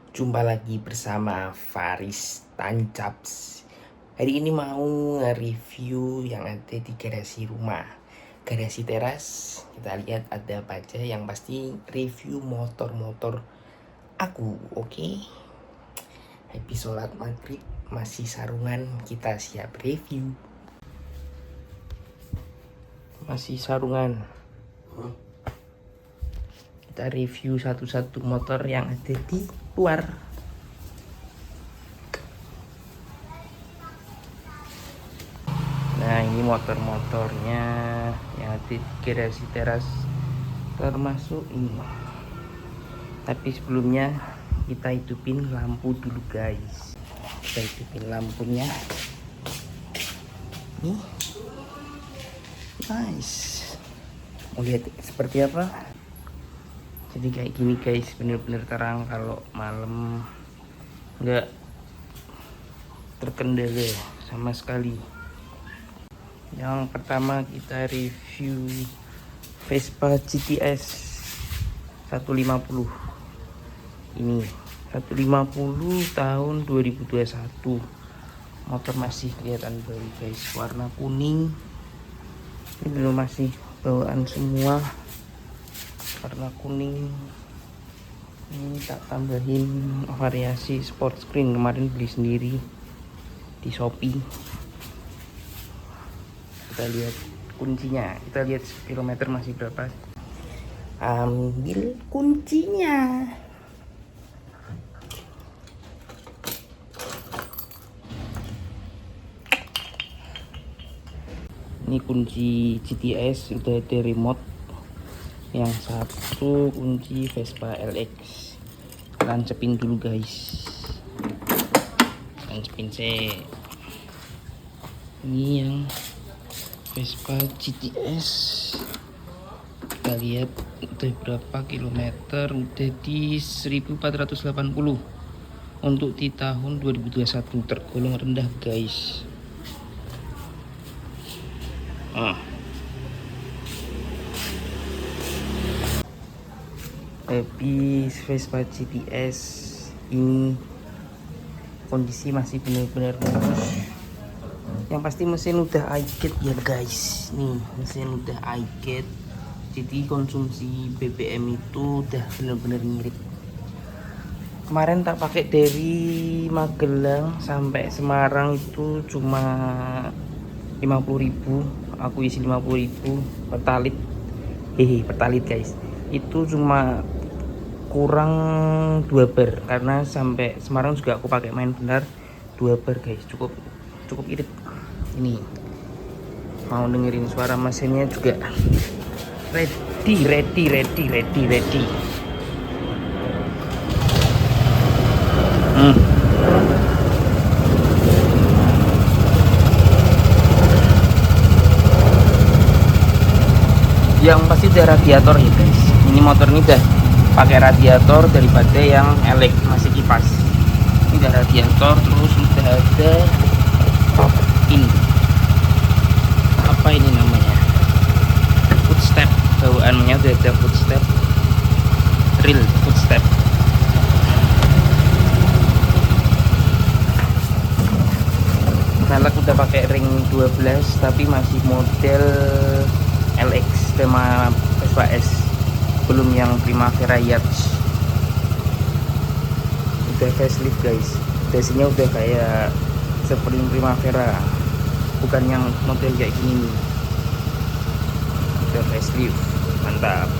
Jumpa lagi bersama Faris Tancaps. Hari ini mau nge-review yang ada di garasi rumah. Garasi teras, kita lihat ada apa aja. Yang pasti review motor-motor aku, oke? Habis sholat maghrib, masih sarungan, kita siap review. Masih sarungan. Kita review satu-satu motor yang ada di luar. Nah, ini motor-motornya yang ada di garasi teras, termasuk ini. Tapi sebelumnya kita hidupin lampu dulu guys. Kita hidupin lampunya. Nih, nice. Mau lihat seperti apa? Jadi kayak gini guys, bener-bener terang. Kalau malam nggak terkendala sama sekali. Yang pertama kita review Vespa GTS 150. Ini 150 tahun 2021. Motor masih kelihatan baru guys, warna kuning. Ini belum, masih bawaan semua, warna kuning. Ini tak tambahin variasi sport screen, kemarin beli sendiri di Shopee. Kita lihat kuncinya, kita lihat kilometer masih berapa. Ambil kuncinya. Ini kunci GTS, udah ada remote. Yang satu kunci Vespa LX. Lancepin dulu guys. Lancepin sih. Ini yang Vespa GTS. Kita lihat udah berapa kilometer, udah di 1480 untuk di tahun 2021, tergolong rendah guys. Habis Vespa GTS ini kondisi masih benar-benar mulus. Yang pasti mesin udah iGet ya guys. Nih mesin udah iGet, jadi konsumsi BBM itu udah benar-benar mirip. Kemarin tak pakai dari Magelang sampai Semarang itu cuma 50.000. Aku isi 50.000 pertalit. Pertalit guys. Itu cuma kurang 2 bar, karena sampai Semarang juga aku pakai main benar 2 bar guys. Cukup irit. Ini mau dengerin suara mesinnya juga. Ready. Yang pasti udah radiator ya guys. Ini motor ini udah pakai radiator daripada yang elek masih kipas. Ini udah radiator, terus udah ada ini apa ini namanya, footstep. Bawaannya udah ada footstep, real footstep. Velg udah pakai ring 12 tapi masih model LX tema Vespa S, belum yang Primavera Yacht. Udah facelift guys, dasinya udah kayak seperti Primavera, bukan yang model kayak gini nih. Udah facelift, mantap.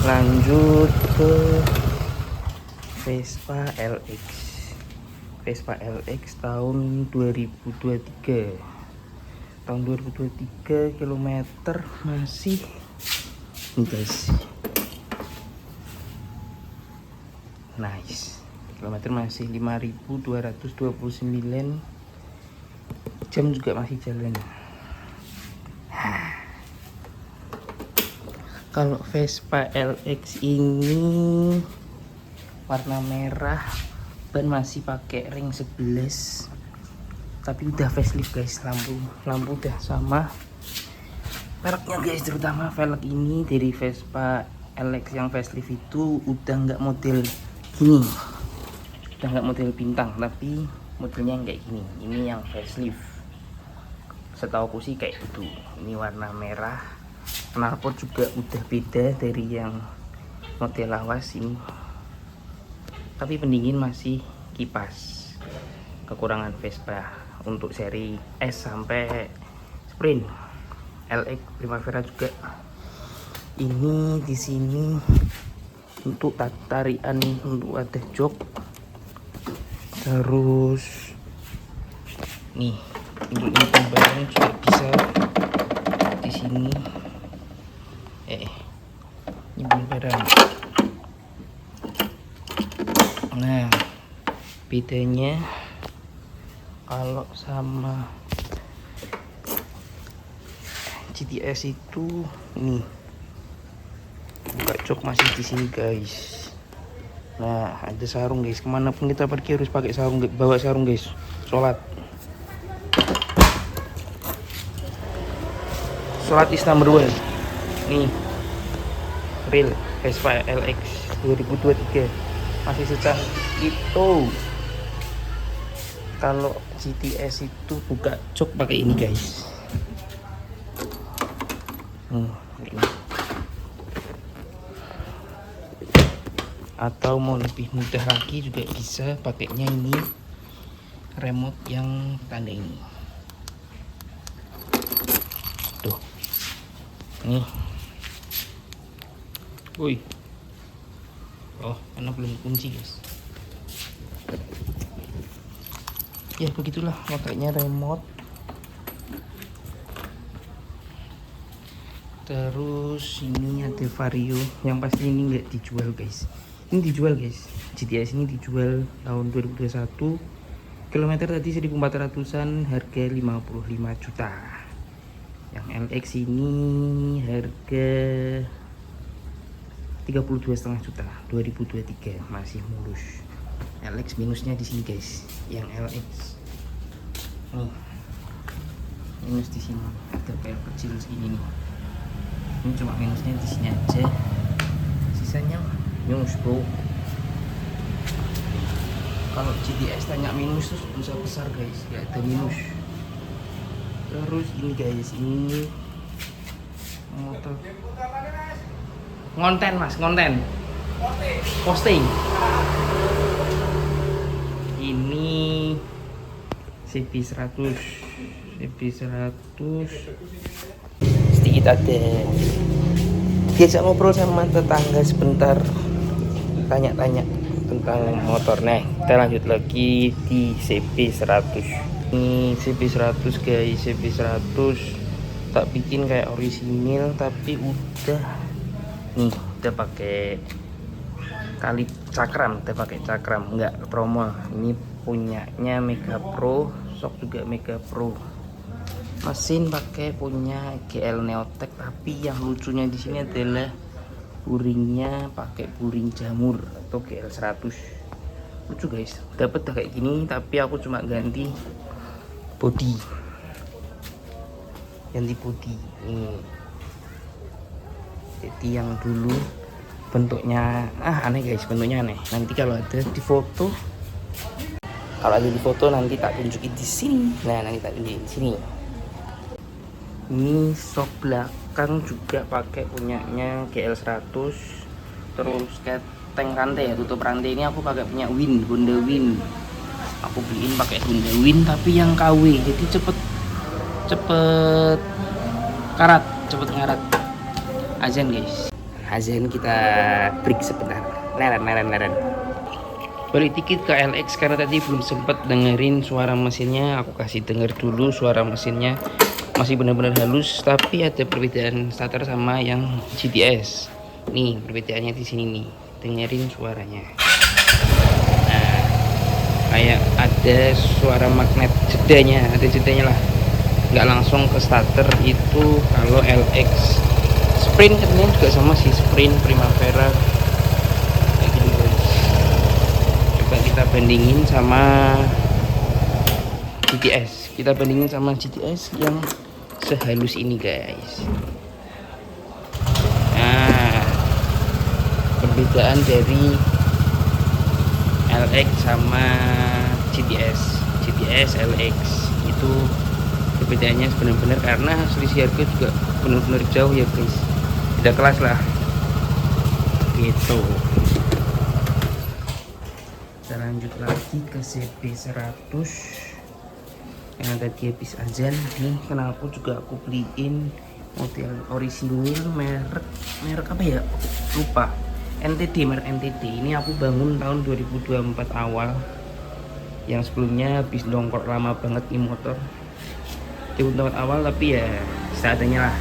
Lanjut ke Vespa LX. Vespa LX tahun 2023. Tahun 2023 kilometer masih ini guys. Nice. Kilometer masih 5.229. Jam juga masih jalan. Kalau Vespa LX ini warna merah, ban masih pakai ring 11. Tapi udah facelift guys, lampu udah sama. Velgnya guys, terutama velg ini dari Vespa LX yang facelift itu udah nggak model gini. udah nggak model bintang, tapi modelnya yang kayak gini. Ini yang facelift. Setauku sih kayak itu. Ini warna merah. Knalpot juga udah beda dari yang model lawas ini. Tapi pendingin masih kipas. Kekurangan Vespa untuk seri S sampai Sprint. LX Primavera juga. Ini di sini untuk tarian, untuk ada jok. Terus nih untuk nyimpen barang juga bisa di sini. Nyimpen barang. Nah, bedanya kalau sama GTS itu nih, buka jok masih di sini guys. Nah, ada sarung guys. Kemanapun kita pergi harus pakai sarung, bawa sarung guys. Sholat is number one. Nih, real Vespa LX 2023 masih secantik itu. Kalau GTS itu buka jok pakai ini guys. Ini. Atau mau lebih mudah lagi juga bisa pakainya ini, remote yang tanda ini. Tuh. Nih. Woi. Oh, karena belum kunci, guys. Ya, begitulah makanya remote. Terus ini ada Vario, yang pasti ini nggak dijual, guys. Ini dijual guys, GTS ini dijual tahun 2021. Kilometer tadi 1400-an, harga 55 juta. Yang LX ini harga 32,5 juta 2023, masih mulus. LX minusnya di sini guys, yang LX nih minus di sini, ada pel kecil segini nih. Ini cuma minusnya di sini aja, sisanya minus bro. Kalau GTS tanya minus tuh besar guys, gak ada minus. Terus ini guys, ini motor ngonten mas, ngonten posting. Ini CB100 sedikit ada diajak ngobrol sama tetangga sebentar, tanya-tanya tentang motor. Nah, kita lanjut lagi di CB100. Ini CB100 guys, CB100 tak bikin kayak orisinil, tapi udah nih, udah pakai kali cakram, udah pakai cakram, nggak promo. Ini punyanya Mega Pro, sok juga Mega Pro. Mesin pakai punya GL Neotech, tapi yang lucunya di sini adalah buringnya pakai buring jamur atau GL 100. Lucu guys, dapat kayak gini, tapi aku cuma ganti body. Ganti body ini. Jadi yang dulu bentuknya aneh guys, bentuknya aneh. Nanti kalau ada di foto, nanti tak tunjukin di sini. Nah, nanti tak tunjukin di sini. Ini sok belakang juga pakai punyanya GL 100. Terus keteng rantai ya, tutup rantai ini aku pakai punya Honda Win. Aku beliin pakai Honda Win tapi yang KW, jadi cepet karat, cepet ngarat. Azan guys, azan, kita break sebentar. Leren. Balik dikit ke LX karena tadi belum sempet dengerin suara mesinnya. Aku kasih denger dulu suara mesinnya. Masih benar-benar halus, tapi ada perbedaan starter sama yang GTS. Nih perbedaannya di sini nih, dengerin suaranya. Nah, kayak ada suara magnet jedanya, ada jedanya lah. Nggak langsung ke starter itu kalau LX. Sprint katanya juga sama sih, Sprint Primavera kayak gini guys. Coba kita bandingin sama GTS. Kita bandingin sama GTS yang sehalus ini guys. Nah, perbedaan dari LX sama GTS LX itu perbedaannya benar-benar karena selisih harga juga benar-benar jauh ya guys, beda kelas lah gitu. Kita lanjut lagi ke CB100 yang tadi habis azan nih. Kenapa juga aku beliin model orisinil merek apa ya, lupa, NTD, merek NTD. Ini aku bangun tahun 2024 awal, yang sebelumnya habis dongkrak lama banget nih motor di tahun awal, tapi ya seadanya lah.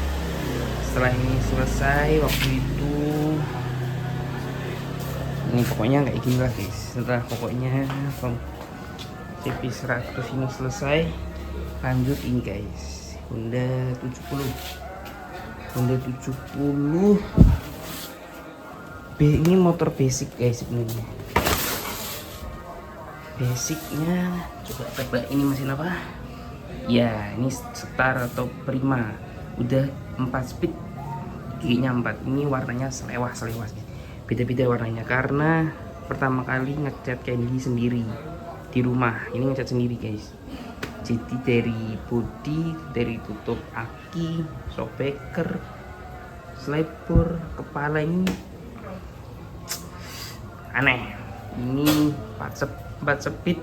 Setelah ini selesai waktu itu, ini pokoknya kayak gini lah guys. Setelah pokoknya CB100 ini selesai, lanjut ini guys, Honda 70 B. Ini motor basic guys sebenarnya. Basicnya coba tebak ini mesin apa ya, ini Star atau Prima, udah 4 speed, giginya 4. Ini warnanya selewas beda-beda warnanya karena pertama kali ngecat kayak gini sendiri di rumah. Ini ngecat sendiri guys, jadi dari bodi, dari tutup aki, shockbreaker, slipper, kepala ini aneh. Ini 4 speed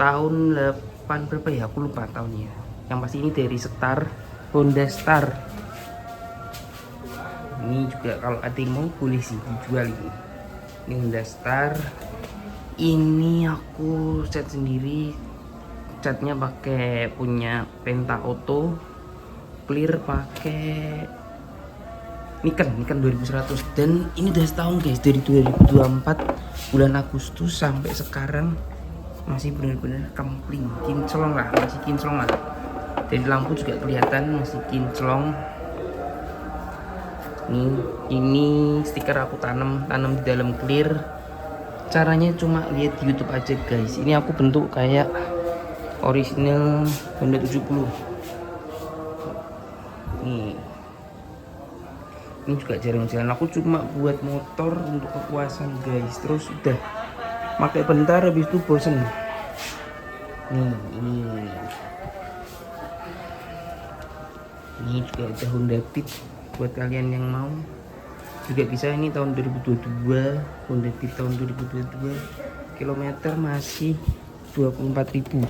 tahun 8 berapa ya, aku lupa tahunnya. Yang pasti ini dari Star, Honda Star. Ini juga kalau ada yang mau boleh sih dijual ini. Ini Honda Star. Ini aku cat sendiri, catnya pakai punya Penta Auto, clear pakai Nikon 2100. Dan ini udah setahun guys, dari 2024 bulan Agustus sampai sekarang masih benar-benar kempling, kinclong lah, masih kinclong lah. Dari lampu juga kelihatan masih kinclong. Ini stiker aku tanam di dalam clear. Caranya cuma lihat di YouTube aja guys. Ini aku bentuk kayak original Honda 70. Ini juga jarang jalan, aku cuma buat motor untuk kepuasan guys. Terus udah pakai bentar habis itu bosen. Ini juga ada Honda Beat buat kalian yang mau juga bisa. Ini tahun 2022, Honda Beat tahun 2022, kilometer masih 24.000.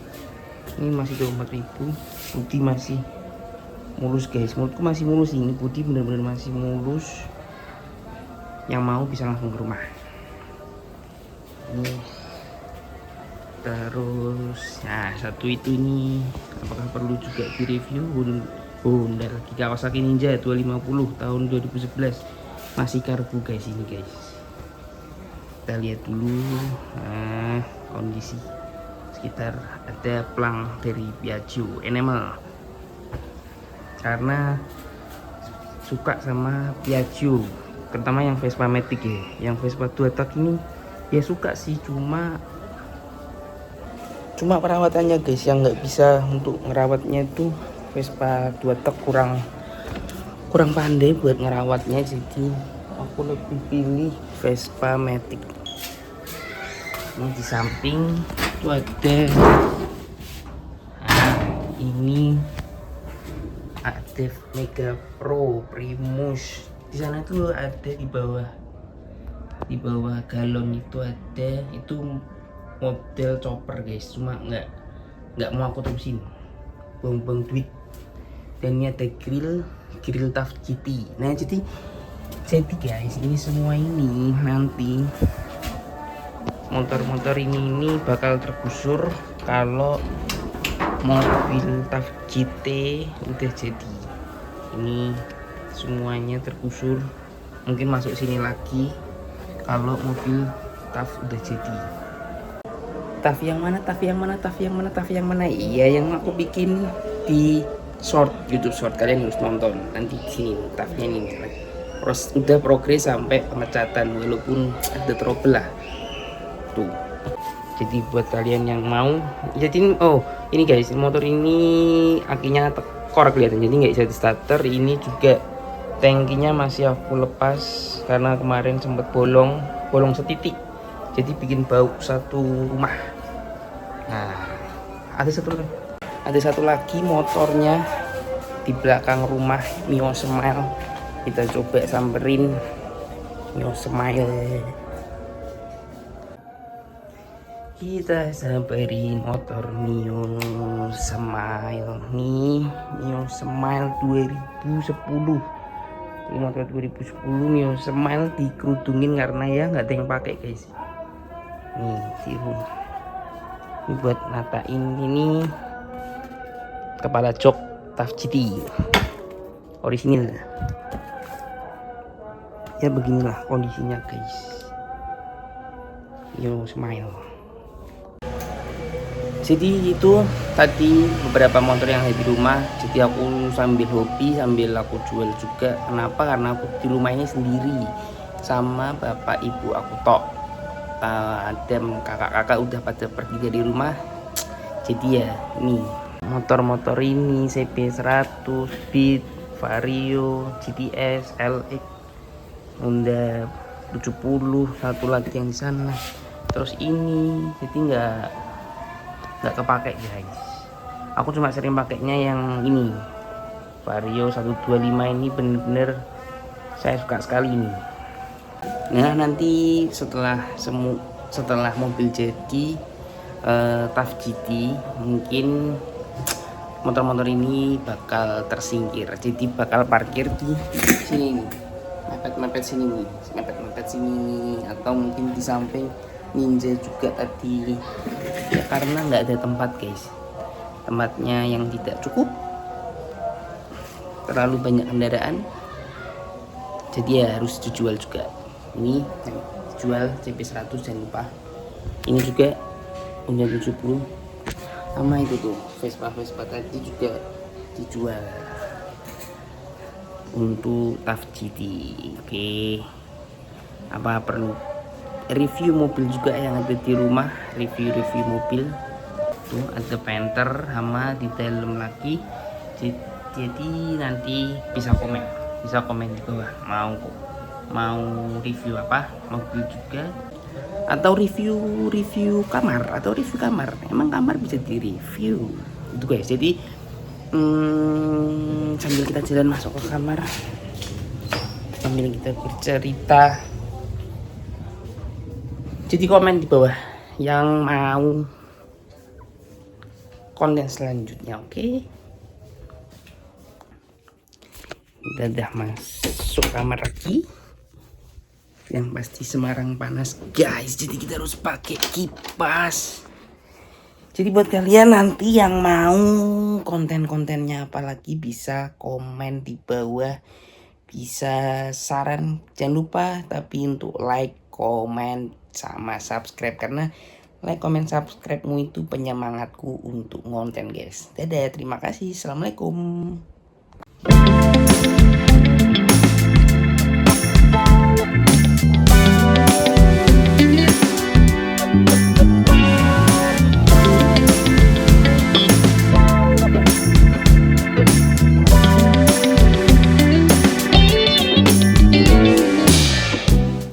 Ini masih 24.000, putih masih mulus guys, menurutku masih mulus. Ini putih bener-bener masih mulus. Yang mau bisa langsung ke rumah. Terus nah satu itu ini apakah perlu juga di review? Honda lagi Kawasaki Ninja 250 tahun 2011, masih karbu guys ini guys. Kita lihat dulu kondisi sekitar. Ada plang dari Piaggio enamel karena suka sama Piaggio, terutama yang Vespa Matic ya. Yang Vespa 2 tak ini ya suka sih, cuma perawatannya guys yang nggak bisa untuk ngerawatnya itu. Vespa 2 tak kurang pandai buat ngerawatnya, jadi aku lebih pilih Vespa Matic. Ini di samping itu ada ini Active Mega Pro Primus. Di sana tuh ada di bawah galon itu ada, itu model chopper guys, cuma nggak mau aku terusin, buang duit. Dan ini ada grill TAF GT. Nah jadi guys, ini semua ini nanti motor-motor ini bakal tergusur kalau mobil TAF GT udah jadi. Ini semuanya tergusur, mungkin masuk sini lagi kalau mobil TAF udah jadi. TAF yang mana? Iya, yang aku bikin di YouTube short, kalian harus nonton nanti. Sini TAF-nya ini udah progres sampai pemecatan, walaupun ada trouble lah tuh. Jadi buat kalian yang mau, jadi ini guys, motor ini akinya tekor kelihatan, jadi nggak bisa di starter. Ini juga tangkinya masih aku lepas karena kemarin sempat bolong setitik, jadi bikin bau satu rumah. Nah, ada satu lagi motornya di belakang rumah Mio Smile. Kita coba samperin Mio Smile. Kita samperin motor Mio Smile nih, Mio Smile 2010. Ini motor 2010 Mio Smile dikerudungin karena ya nggak ada yang pakai guys. Nih, tiru. Ini buat natain ini kepala jok TAF GT orisinil. Ya beginilah kondisinya guys. Mio Smile. Jadi itu tadi beberapa motor yang ada di rumah. Jadi aku sambil hobi, sambil aku jual juga. Kenapa? Karena aku di rumah ini sendiri sama bapak ibu aku tok. Ada kakak-kakak udah pada pergi dari rumah. Jadi ya nih motor-motor ini CB100, Beat, Vario, GTS, LX, Honda 70, satu lagi yang di sana. Terus ini jadi nggak kepake guys. Aku cuma sering pakainya yang ini Vario 125 ini, bener-bener saya suka sekali ini. Nah nanti setelah mobil jadi TAF GT, mungkin motor-motor ini bakal tersingkir, jadi bakal parkir di sini nih, mepet sini atau mungkin di samping Ninja juga tadi ya, karena nggak ada tempat guys, tempatnya yang tidak cukup, terlalu banyak kendaraan, jadi ya harus dijual juga. Ini yang dijual CB100, jangan lupa. Ini juga Honda 70 sama itu tuh Vespa tadi juga dijual untuk TAF GT. Oke, apa perlu review mobil juga yang ada di rumah, review mobil tuh ada Panther sama di dalam lagi. Jadi nanti bisa komen di bawah mau review apa mobil juga, atau review kamar, emang kamar bisa di review itu guys. Jadi sambil kita jalan masuk ke kamar, sambil kita bercerita, jadi komen di bawah yang mau konten selanjutnya. Oke, udah masuk kamar lagi. Yang pasti Semarang panas guys, jadi kita harus pakai kipas. Jadi buat kalian nanti yang mau konten-kontennya apalagi bisa komen di bawah, bisa saran, jangan lupa tapi untuk like, komen, sama subscribe, karena like, komen, subscribe-mu itu penyemangatku untuk konten guys. Dadah, terima kasih, assalamualaikum.